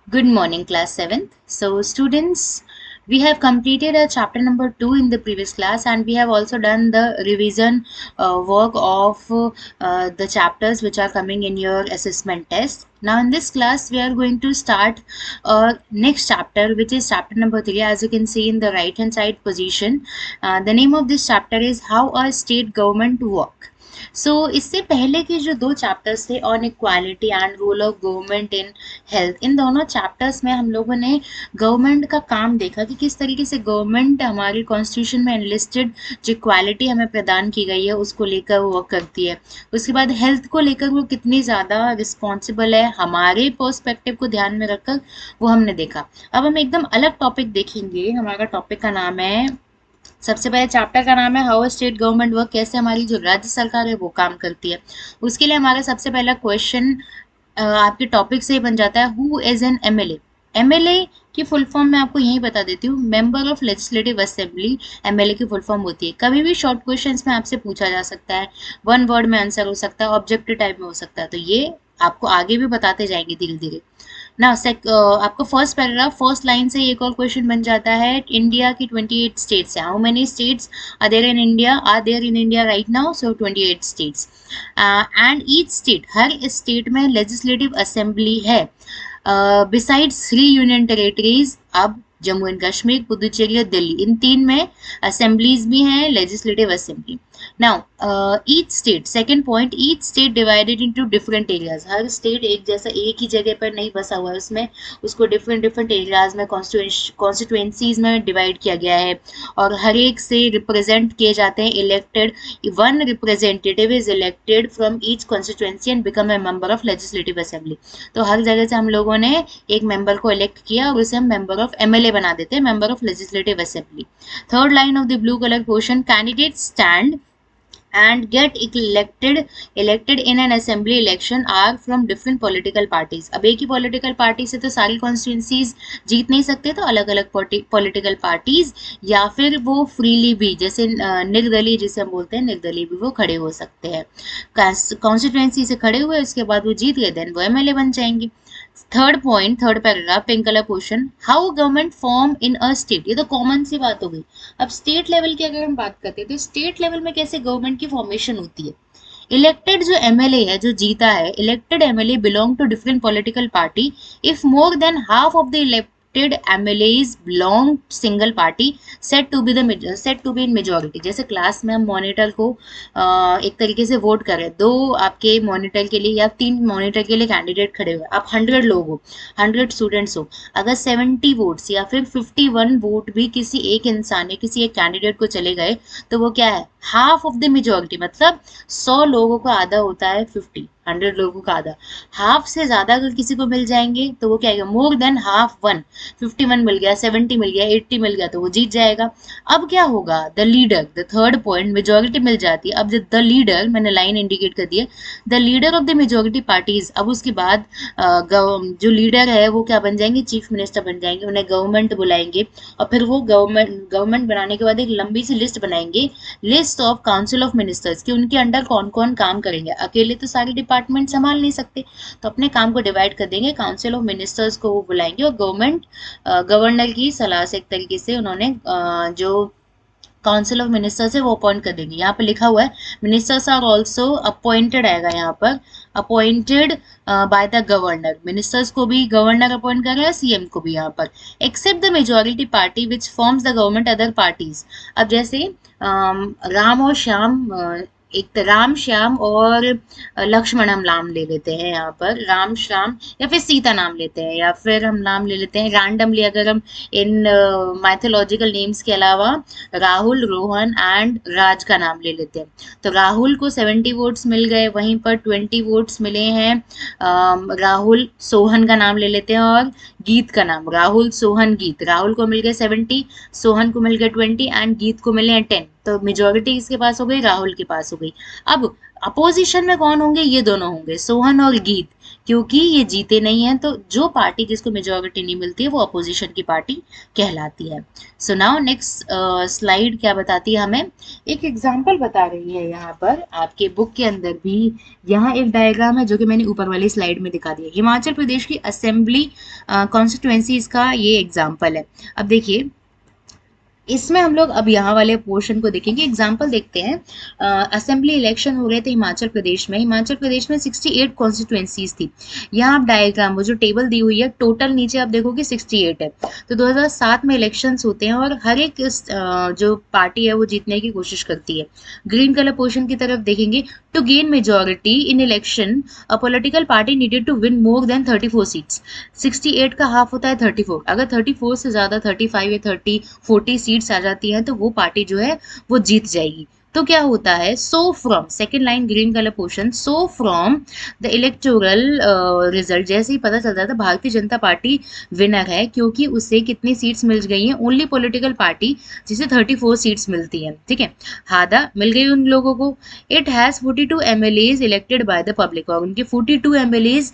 Good morning, class 7th. So, students, we have completed our chapter number 2 in the previous class, and we have also done the revision work of the chapters which are coming in your assessment test. Now, in this class, we are going to start next chapter, which is chapter number 3. As you can see in the right hand side position, the name of this chapter is How a State Government Work. सो इससे पहले के जो दो chapters थे on equality and role of government in health, इन दोनों chapters में हम लोगों ने गवर्नमेंट का काम देखा कि किस तरीके से गवर्नमेंट हमारी कॉन्स्टिट्यूशन में एनलिस्टेड जो इक्वालिटी हमें प्रदान की गई है उसको लेकर वर्क करती है। उसके बाद हेल्थ को लेकर वो कितनी ज़्यादा रिस्पॉन्सिबल है हमारे पर्सपेक्टिव को ध्यान में रखकर वो हमने देखा। अब हम एकदम अलग टॉपिक देखेंगे। हमारा टॉपिक का नाम है, सबसे पहले चैप्टर का नाम है हाउ स्टेट गवर्नमेंट वर्क, कैसे हमारी जो राज्य सरकार है वो काम करती है। उसके लिए हमारा सबसे पहला क्वेश्चन आपके टॉपिक से ही बन जाता है, who is an MLA. MLA की फुल फॉर्म मैं आपको यही बता देती हूँ, member of legislative assembly MLA की फुल फॉर्म होती है। कभी भी शॉर्ट क्वेश्चंस में आपसे पूछा जा सकता है, वन वर्ड में आंसर हो सकता है, ऑब्जेक्टिव टाइप में हो सकता है, तो ये आपको आगे भी बताते जाएंगे धीरे धीरे ना। आपको फर्स्ट पैराग्राफ फर्स्ट लाइन से एक और क्वेश्चन बन जाता है, इंडिया की 28 स्टेट्स है, how many states are there in India, are there in India right now, so 28 states and each state, हर स्टेट में लेजिस्लेटिव असेंबली है बिसाइड्स 3 यूनियन टेरिटरीज। अब जम्मू एंड कश्मीर, पुदुचेरी और दिल्ली, इन तीन में असेंबलीज भी हैं, legislative assembly. Now each state, second point, each state divided into different areas. हर स्टेट एक जैसा एक ही जगह पर नहीं बसा हुआ है, उसमें उसको डिफरेंट डिफरेंट एरियाज में कॉन्स्टिट्यूएंसीज में डिवाइड किया गया है और हर एक से रिप्रेजेंट किए जाते हैं elected. One representative is elected from each constituency and become a member of legislative assembly. तो हर जगह से हम लोगों ने एक मेंबर को इलेक्ट किया और उसे हम मेंबर ऑफ एमएलए बना देते हैं, member of legislative assembly. Third line of the blue colour portion, candidate stand and get elected in an assembly election are from different political parties। अब एक ही political party से तो सारी constituencies जीत नहीं सकते, तो अलग अलग political parties या फिर वो freely भी, जैसे निर्दलीय जिसे हम बोलते हैं, निर्दलीय भी वो खड़े हो सकते हैं। constituency से खड़े हुए उसके बाद वो जीत गए, देन वो एमएलए बन जाएंगे। Third point, third paragraph, pink colour portion, how government form in a state. ये तो कॉमन सी बात हो गई। अब स्टेट लेवल की अगर हम बात करते हैं तो स्टेट लेवल में कैसे गवर्नमेंट की फॉर्मेशन होती है। इलेक्टेड जो एमएलए है, जो जीता है, elected MLA belong to different political party. If more than half of the elected MLAs belong single party said to be in majority। जैसे क्लास में हम मॉनिटर को एक तरीके से वोट कर रहे हैं, दो आपके मॉनिटर के लिए या 3 मॉनिटर के लिए कैंडिडेट खड़े हुए, आप 100 लोग हो, 100 स्टूडेंट्स हो, अगर 70 वोट्स या फिर 51 वोट भी किसी एक इंसान या किसी एक कैंडिडेट को चले गए तो वो क्या है, हाफ ऑफ द मेजोरिटी। मतलब 100 लोगों का आधा होता है 50, 100 लोगों का आधा, हाफ से ज्यादा अगर किसी को मिल जाएंगे तो वो क्या आएगा, मोर देन हाफ, 51 मिल गया, 70 मिल गया, 80 मिल गया, तो वो जीत जाएगा। अब क्या होगा, the leader, the third point, majority मिल जाती है। अब द लीडर, मैंने लाइन इंडिकेट कर दी है, the leader of the majority parties. अब उसके बाद जो लीडर है वो क्या बन जाएंगे, चीफ मिनिस्टर बन जाएंगे, उन्हें गवर्नमेंट बुलाएंगे और फिर वो गवर्नमेंट बनाने के बाद एक लंबी सी लिस्ट बनाएंगे, list of council of ministers, कि उनके अंडर कौन कौन काम करेंगे। अकेले तो सारे डिपार्टमेंट संभाल नहीं सकते, तो अपने काम को डिवाइड कर देंगे, काउंसिल ऑफ मिनिस्टर्स को वो बुलाएंगे और गवर्नर की सलाह से एक तरीके से उन्होंने जो काउंसिल ऑफ मिनिस्टर्स है वो अपॉइंट कर देंगे। यहाँ पे लिखा हुआ है मिनिस्टर्स आर ऑल्सो अपॉइंटेड, आएगा यहाँ पर appointed by the governor. Ministers को भी गवर्नर अपॉइंट कर रहा है, सीएम को भी यहाँ पर, except the majority party which forms the government other parties. अब जैसे राम और श्याम, एक तो राम श्याम और लक्ष्मण हम नाम ले लेते हैं, यहाँ पर राम श्याम या फिर सीता नाम लेते हैं, या फिर हम नाम ले लेते हैं रैंडमली, अगर हम इन माइथोलॉजिकल नेम्स के अलावा राहुल, रोहन एंड राज का नाम ले लेते हैं। तो राहुल को 70 वोट्स मिल गए, वहीं पर 20 वोट्स मिले हैं राहुल, सोहन का नाम ले लेते हैं और गीत का नाम, राहुल सोहन गीत। राहुल को मिल गए 70, सोहन को मिल गए 20 एंड गीत को मिले हैं 10। तो मेजोरिटी इसके पास हो गई, राहुल के पास हो गई। अब अपोजिशन में कौन होंगे, ये दोनों होंगे, सोहन और गीत। क्योंकि ये जीते नहीं हैं, तो जो पार्टी जिसको मेजोरिटी नहीं मिलती है वो अपोजिशन की पार्टी कहलाती है। सो नाउ नेक्स्ट स्लाइड क्या बताती है हमें, एक एग्जांपल बता रही है यहाँ पर आपके बुक के अंदर भी। यहाँ एक डायग्राम है जो कि मैंने ऊपर वाली स्लाइड में दिखा दिया। हिमाचल प्रदेश की असेंबली कॉन्स्टिट्यूएंसीज का ये एग्जाम्पल है। अब देखिए इसमें हम लोग अब यहाँ वाले पोर्शन को देखेंगे, एग्जाम्पल देखते हैं। असेंबली इलेक्शन हो रहे थे हिमाचल प्रदेश में। हिमाचल प्रदेश में 68 कॉन्स्टिट्यूएंसीज थी। यहाँ आप डायग्राम, वो जो टेबल दी हुई है, टोटल नीचे आप देखोगे 68 है। तो 2007 में इलेक्शंस होते हैं और हर एक जो पार्टी है वो जीतने की कोशिश करती है। ग्रीन कलर पोर्शन की तरफ देखेंगे, to gain majority in election a political party needed to win more than 34 seats. 68 का हाफ होता है 34। अगर 34 से ज्यादा 35 या 40 सीट्स आ जाती हैं तो वो पार्टी जो है वो जीत जाएगी। तो क्या होता है, so from, second line green colour portion, so from the electoral result, जैसे ही पता चलता था भारतीय जनता पार्टी विनर है क्योंकि उसे कितनी सीट्स मिल गई हैं, ओनली पॉलिटिकल पार्टी जिसे 34 सीट्स मिलती हैं, ठीक है, हादा मिल गई उन लोगों को। It has 42 MLAs elected by the public, और उनके 42 एमएलएज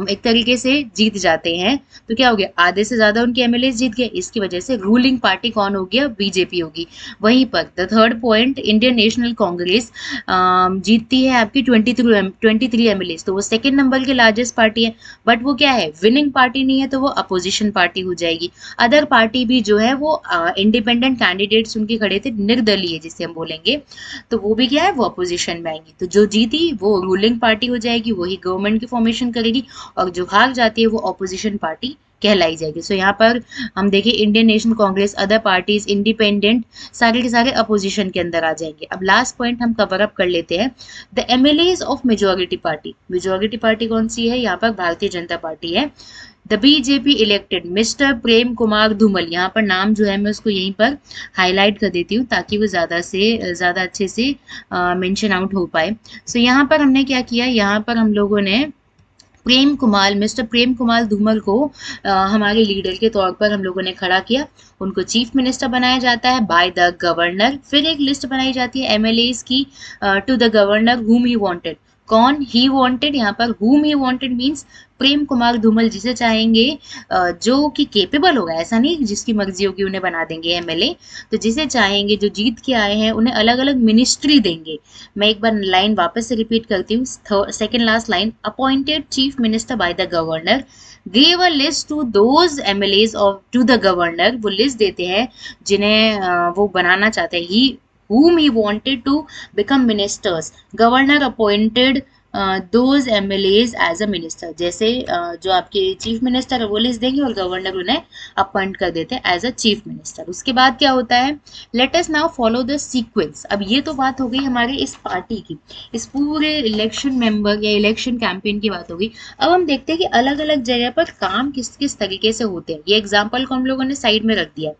एक तरीके से जीत जाते हैं। तो क्या हो गया, आधे से ज्यादा उनके एमएलए जीत गए, इसकी वजह से रूलिंग पार्टी कौन हो गया, बीजेपी होगी। वहीं पर the third point, Indian national Congress जीतती है आपकी 23 एमएलए, तो वो सेकंड नंबर की लार्जेस्ट पार्टी है, बट वो क्या है, विनिंग पार्टी नहीं है, तो वो अपोजिशन पार्टी हो जाएगी। अदर पार्टी भी जो है वो इंडिपेंडेंट कैंडिडेट्स उनके खड़े थे, निर्दलीय जिसे हम बोलेंगे, तो वो भी क्या है, वो अपोजिशन में आएंगी। तो जो जीती वो रूलिंग पार्टी हो जाएगी, वही गवर्नमेंट की फॉर्मेशन करेगी, और जो हार जाती है वो अपोजिशन पार्टी कहलाई जाएगी। सो यहाँ पर हम देखें, Indian national Congress, other parties, independent, सारे के सारे अपोजिशन के अंदर आ जाएंगे। अब लास्ट पॉइंट हम कवर अप कर लेते हैं, the MLAs of majority party. Majority party कौन सी है, यहाँ पर भारतीय जनता पार्टी है। The BJP elected mister Prem Kumar Dhumal, यहाँ पर नाम जो है मैं उसको यहीं पर हाईलाइट कर देती हूँ ताकि वो ज़्यादा से ज़्यादा अच्छे से मेंशन आउट हो पाए। सो यहाँ पर हमने क्या किया, यहाँ पर हम लोगों ने मिस्टर प्रेम कुमार धूमल को हमारे लीडर के तौर पर हम लोगों ने खड़ा किया। उनको चीफ मिनिस्टर बनाया जाता है बाय द गवर्नर। फिर एक लिस्ट बनाई जाती है एमएलएज की टू द गवर्नर हुम ही वांटेड। कौन ही वांटेड, यहाँ पर हुम he wanted means Prem Kumar Dhumal जिसे चाहेंगे, जो कि केपेबल होगा, ऐसा नहीं जिसकी मर्जी होगी उन्हें बना देंगे एमएलए, तो जिसे चाहेंगे, जो जीत के आए हैं, उन्हें अलग अलग मिनिस्ट्री देंगे। मैं एक बार लाइन वापस से रिपीट करती हूँ, second last line, appointed chief minister by the governor gave a list to those MLAs of to the governor, वो लिस्ट देते हैं जिन्हें वो बनाना चाहते हैं, ही whom he wanted to become ministers. Governor appointed those MLAs as a minister. जैसे जो आपके चीफ मिनिस्टर है वो लिस्ट देंगे और गवर्नर उन्हें अपॉइंट कर देते हैं एज अ चीफ मिनिस्टर। उसके बाद क्या होता है, let us now follow the sequence. अब ये तो बात हो गई हमारे इस पार्टी की, इस पूरे इलेक्शन मेंबर या इलेक्शन कैंपेन की बात होगी। अब हम देखते हैं कि अलग अलग जगह पर काम किस किस तरीके से होते हैं। ये एग्जाम्पल को हम लोगों ने साइड में रख दिया।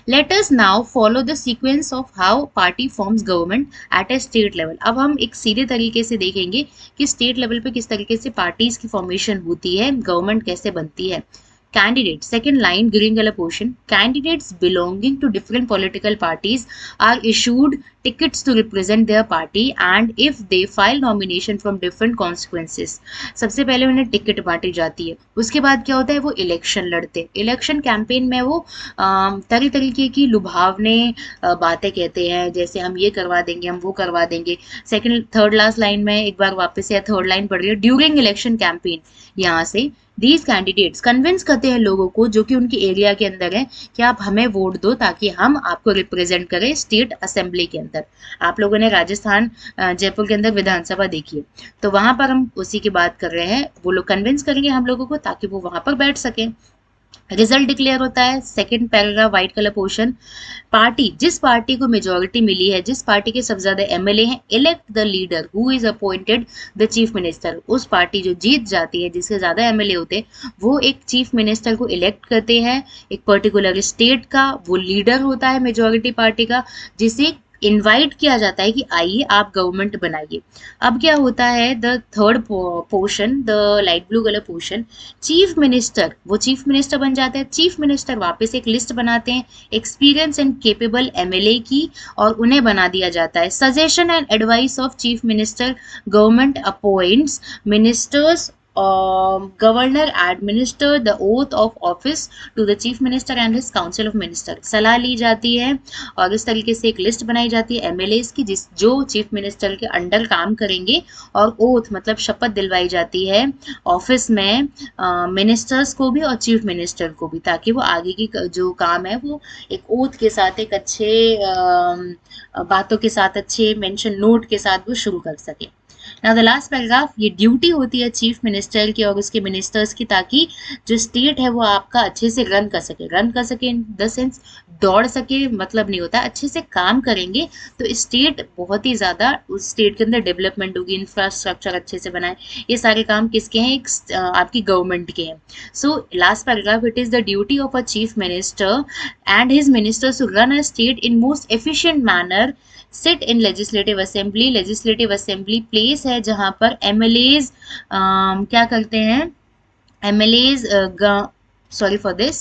Let us now follow the sequence of how party forms government at A state level. अब हम एक सीधे तरीके से देखेंगे कि स्टेट लेवल पे किस तरीके से पार्टीज की फॉर्मेशन होती है, गवर्नमेंट कैसे बनती है। Candidates, second line green color portion, candidates belonging to different political parties are issued tickets to represent their party and if they file nomination from different constituencies, सबसे पहले उन्हें टिकट बांटी जाती है। उसके बाद क्या होता है, वो इलेक्शन लड़ते हैं। इलेक्शन कैंपेन में वो तरह तरीके की लुभावने बातें कहते हैं, जैसे हम ये करवा देंगे, हम वो करवा देंगे। सेकंड थर्ड लास्ट लाइन में एक बार वापस या थर्ड लाइन पढ़ रही है, ड्यूरिंग इलेक्शन कैंपेन, यहाँ से दीज कैंडिडेट्स कन्विंस करते हैं लोगों को जो कि उनके एरिया के अंदर है कि आप हमें वोट दो ताकि हम आपको रिप्रेजेंट करें स्टेट असेंबली के अंदर। आप लोगों ने राजस्थान जयपुर के अंदर विधानसभा देखी है, तो वहां पर हम उसी की बात कर रहे हैं। वो लोग कन्विंस करेंगे हम लोगों को ताकि वो वहां पर बैठ सकें। रिजल्ट डिक्लेयर होता है, second paragraph white colour portion, party, जिस पार्टी को मेजोरिटी मिली है, जिस पार्टी के सबसे ज्यादा एमएलए हैं, elect the leader who is appointed the chief minister. उस पार्टी जो जीत जाती है, जिसके ज्यादा एमएलए होते हैं, वो एक चीफ मिनिस्टर को इलेक्ट करते हैं, एक पर्टिकुलर स्टेट का वो लीडर होता है मेजोरिटी पार्टी का, जिसे इनवाइट किया जाता है कि आइए आप गवर्नमेंट बनाइए। अब क्या होता है, the third portion, the light blue colour portion, chief minister, वो चीफ मिनिस्टर बन जाते हैं। चीफ मिनिस्टर वापस एक लिस्ट बनाते हैं एक्सपीरियंस एंड केपेबल एमएलए की और उन्हें बना दिया जाता है। Suggestion and advice of chief minister, government appoints ministers governor administer the oath of office to the chief minister and his council of minister. सलाह ली जाती है और इस तरीके से एक लिस्ट बनाई जाती है एमएलएस की जिस जो चीफ मिनिस्टर के अंडर काम करेंगे, और ओथ मतलब शपथ दिलवाई जाती है ऑफिस में मिनिस्टर्स को भी और चीफ मिनिस्टर को भी, ताकि वो आगे की जो काम है वो एक ओथ के साथ, एक अच्छे बातों के साथ, अच्छे मेंशन नोट के साथ वो शुरू कर सके। नाउ द लास्ट पैराग्राफ, ये ड्यूटी होती है चीफ मिनिस्टर की और उसके मिनिस्टर्स की, ताकि जो स्टेट है वो आपका अच्छे से रन कर सके इन द सेंस दौड़ सके मतलब नहीं होता, अच्छे से काम करेंगे तो स्टेट बहुत ही ज़्यादा, उस स्टेट के अंदर डेवलपमेंट होगी, इंफ्रास्ट्रक्चर अच्छे से बनाए। ये सारे काम किसके हैं? एक आपकी गवर्नमेंट के हैं। So last paragraph, it is the duty of a chief minister and his ministers to run a state in most efficient manner, sit in legislative assembly. Legislative assembly place है जहां पर एमएलएज क्या करते हैं, MLAs sorry for this,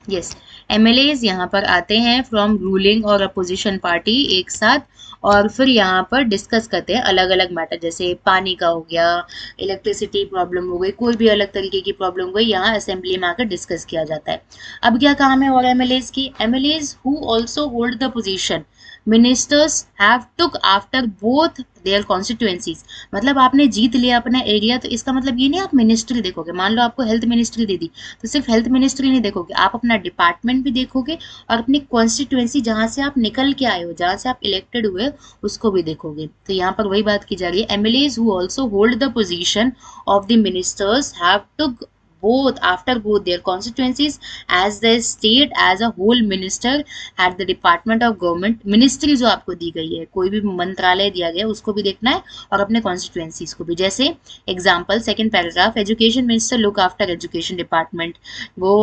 yes, MLAs यहाँ पर आते हैं फ्रॉम रूलिंग और अपोजिशन पार्टी एक साथ, और फिर यहाँ पर डिस्कस करते हैं अलग अलग मैटर, जैसे पानी का हो गया, इलेक्ट्रिसिटी प्रॉब्लम हो गई, कोई भी अलग तरीके की प्रॉब्लम हो गई, यहाँ असेंबली में आकर डिस्कस किया जाता है। अब क्या काम है और एमएलएज की? MLAs who also hold the position ministers have took after both their constituencies. मतलब आपने जीत लिया अपना एरिया, तो इसका मतलब ये नहीं आप मिनिस्ट्री देखोगे, मान लो आपको हेल्थ मिनिस्ट्री दे दी तो सिर्फ हेल्थ मिनिस्ट्री नहीं देखोगे, आप अपना डिपार्टमेंट भी देखोगे और अपनी कॉन्स्टिट्यूएंसी जहां से आप निकल के आए हो, जहां से आप इलेक्टेड हुए, उसको भी देखोगे। तो यहाँ पर वही बात की जा रही है, MLAs who also hold the position of the ministers have took both after both their constituencies as the state as a whole minister at the department of government। Ministry जो आपको दी गई है, कोई भी मंत्रालय दिया गया उसको भी देखना है और अपने कॉन्स्टिट्यूएंसीज को भी। जैसे example second paragraph, education minister look after education department, वो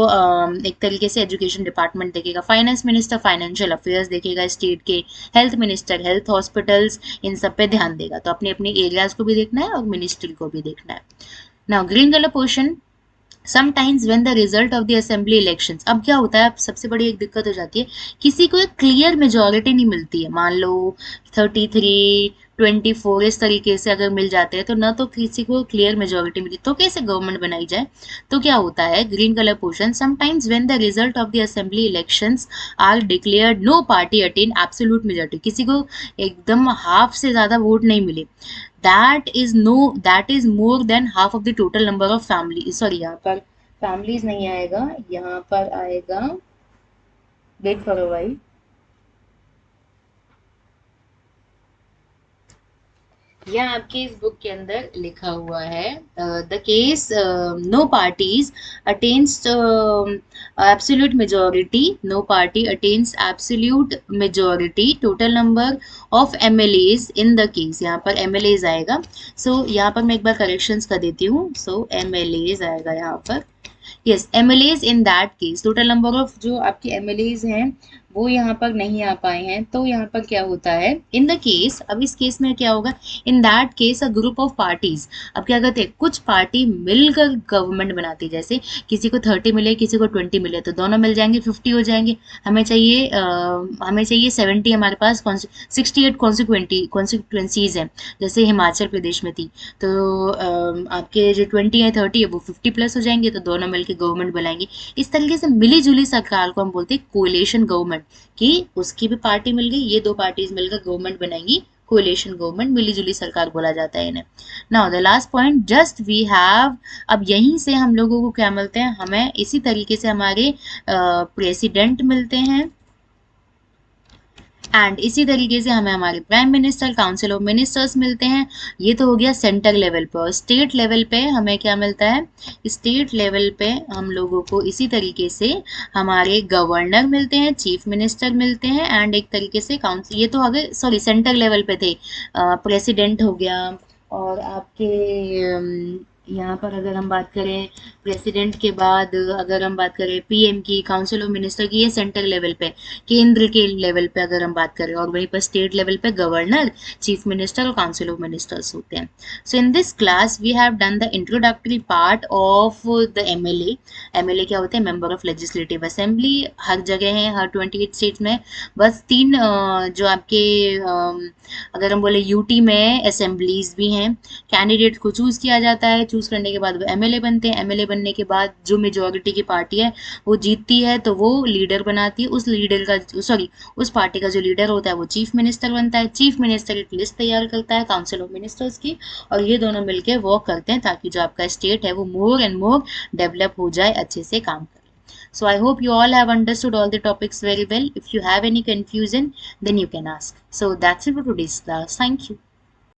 एक तरीके से एजुकेशन डिपार्टमेंट देखेगा। फाइनेंस मिनिस्टर फाइनेंशियल अफेयर्स देखेगा स्टेट के। हेल्थ मिनिस्टर हेल्थ हॉस्पिटल्स, इन सब पे ध्यान देगा। तो अपने अपने एरियाज को भी देखना है और मिनिस्ट्री को भी देखना है। Now green colour portion, sometimes when the result of the assembly elections. अब क्या होता है, अब सबसे बड़ी एक दिक्कत हो जाती है, किसी को एक क्लियर मेजोरिटी नहीं मिलती है, मान लो 33, 24 इस तरीके से अगर मिल जाते हैं तो ना तो किसी को क्लियर मेजोरिटी मिली, तो कैसे गवर्नमेंट बनाई जाए? तो क्या होता है, green colour portion, sometimes when the result of the assembly elections are declared no party attain absolute majority, किसी को एकदम हाफ से ज्यादा वोट नहीं मिले, that is more than half of the total number of family, sorry यहाँ पर families नहीं आएगा, यहाँ पर आएगा, वेट फॉर अ व्हाइल, यह आपकी इस बुक के अंदर लिखा हुआ है, the case no parties attains absolute majority, no party attains absolute majority, total number of MLAs in the case, यहाँ पर एमएलएज आएगा। सो यहाँ पर मैं एक बार करेक्शंस कर देती हूँ, सो एमएलएज आएगा यहाँ पर, yes MLAs in that case, total number of जो आपके एमएलएज हैं वो यहाँ पर नहीं आ पाए हैं, तो यहाँ पर क्या होता है, इन द केस, अब इस केस में क्या होगा, in that case a group of parties, अब क्या कहते हैं, कुछ पार्टी मिलकर गवर्नमेंट बनाती है, जैसे किसी को 30 मिले, किसी को 20 मिले, तो दोनों मिल जाएंगे 50 हो जाएंगे, हमें चाहिए 70, हमारे पास 68 कॉन्स्टिट्यूएंसीज हैं, जैसे हिमाचल प्रदेश में थी, तो आपके जो 20 है 30 है वो 50 प्लस हो जाएंगे, तो दोनों मिलकर गवर्नमेंट बनाएंगे। इस तरीके से मिली जुली सरकार को हम बोलते हैं कोएलिशन गवर्नमेंट, कि उसकी भी पार्टी मिल गई, ये दो पार्टीज मिलकर गवर्नमेंट बनाएंगी, कोएलिशन गवर्नमेंट, मिली जुली सरकार बोला जाता है इन्हें। Now the last point, just we have, अब यहीं से हम लोगों को क्या मिलते हैं, हमें इसी तरीके से हमारे प्रेसिडेंट मिलते हैं, एंड इसी तरीके से हमें हमारे prime minister, council of ministers मिलते हैं। ये तो हो गया सेंटर लेवल पर। स्टेट लेवल पे हमें क्या मिलता है, स्टेट लेवल पे हम लोगों को इसी तरीके से हमारे गवर्नर मिलते हैं, चीफ मिनिस्टर मिलते हैं, एंड एक तरीके से काउंसिल, ये तो हो गए, सॉरी सेंटर लेवल पे थे, प्रेसिडेंट हो गया, और आपके यहाँ पर अगर हम बात करें प्रेसिडेंट के बाद, अगर हम बात करें पीएम की, काउंसिल ऑफ मिनिस्टर की, ये सेंट्रल लेवल पे, केंद्र के लेवल पे अगर हम बात करें, और वहीं पर स्टेट लेवल पे गवर्नर, चीफ मिनिस्टर और काउंसिल ऑफ मिनिस्टर्स होते हैं. So in this class we have done the introductory part of the MLA. MLA क्या होते हैं? Member of legislative assembly. हर जगह है, हर 28 स्टेट में. बस तीन जो आपके अगर हम बोले यूटी में असेंबलीज भी हैं. कैंडिडेट को चूज किया जाता है, चूज करने के बाद वो एमएलए बनते हैं. एमएलए बनने के बाद जो मेजोरिटी की पार्टी है वो जीतती है, तो वो लीडर बनाती है. उस लीडर का, सॉरी, उस पार्टी का जो लीडर होता है वो चीफ मिनिस्टर बनता है. चीफ मिनिस्टर एक लिस्ट तैयार करता है काउंसिल ऑफ मिनिस्टर्स की, और ये दोनों मिलकर वर्क करते हैं ताकि जो आपका स्टेट है वो मोर एंड मोर डेवलप हो जाए, अच्छे से काम करे. So I hope you all have understood all the topics very well. If you have any confusion, then you can ask. So that's it for today's class. Thank you.